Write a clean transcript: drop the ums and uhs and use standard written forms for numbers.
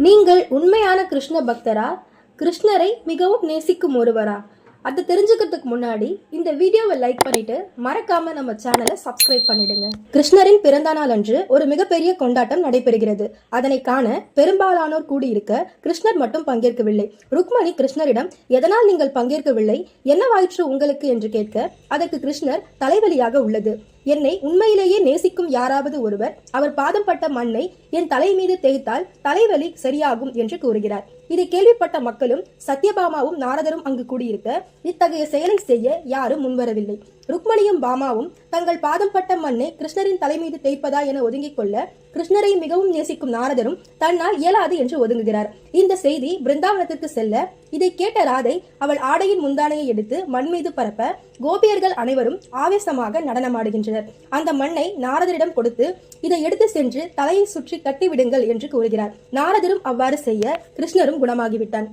நீங்கள் உண்மையான கிருஷ்ண பக்தரா? கிருஷ்ணரை மிகவும் நேசிக்கும் ஒருவரா? அதை தெரிஞ்சுக்கிறதுக்கு முன்னாடி இந்த வீடியோவை லைக் பண்ணிட்டு மறக்காம நம்ம சேனலை சப்ஸ்கிரைப் பண்ணிடுங்க. கிருஷ்ணரின் பிறந்த நாள் அன்று ஒரு மிகப்பெரிய கொண்டாட்டம் நடைபெறுகிறது. அதனை காண பெரும்பாலானோர் கூடியிருக்க கிருஷ்ணர் மட்டும் பங்கேற்கவில்லை. ருக்மணி கிருஷ்ணரிடம், எதனால் நீங்கள் பங்கேற்கவில்லை, என்னவாயிற்று உங்களுக்கு என்று கேட்க, அதற்கு கிருஷ்ணர், தலைவலியாக உள்ளது. என்னை உண்மையிலேயே நேசிக்கும் யாராவது ஒருவர் அவர் பாதம் பட்ட மண்ணை என் தலை மீது தேய்த்தால் தலைவலி சரியாகும் என்று கூறுகிறார். இதை கேள்விப்பட்ட மக்களும் சத்யபாமாவும் நாரதரும் அங்கு கூடியிருக்க இத்தகைய செயலை செய்ய யாரும் முன்வரவில்லை. ருக்மணியும் பாமாவும் தங்கள் பாதம் பட்ட மண்ணை கிருஷ்ணரின் தலை மீது தேய்ப்பதா என ஒதுங்கிக் கொள்ள, கிருஷ்ணரை மிகவும் நேசிக்கும் நாரதரும் தன்னால் இயலாது என்று ஒதுங்குகிறார். இந்த செய்தி பிருந்தாவனத்திற்கு செல்ல, இதை கேட்ட ராதை அவள் ஆடையின் முந்தானையை எடுத்து மண் மீது பரப்ப, கோபியர்கள் அனைவரும் ஆவேசமாக நடனமாடுகின்றனர். அந்த மண்ணை நாரதரிடம் கொடுத்து, இதை எடுத்து சென்று தலையை சுற்றி கட்டிவிடுங்கள் என்று கூறுகிறார். நாரதரும் அவ்வாறு செய்ய கிருஷ்ணரும் குணமாகிவிட்டான்.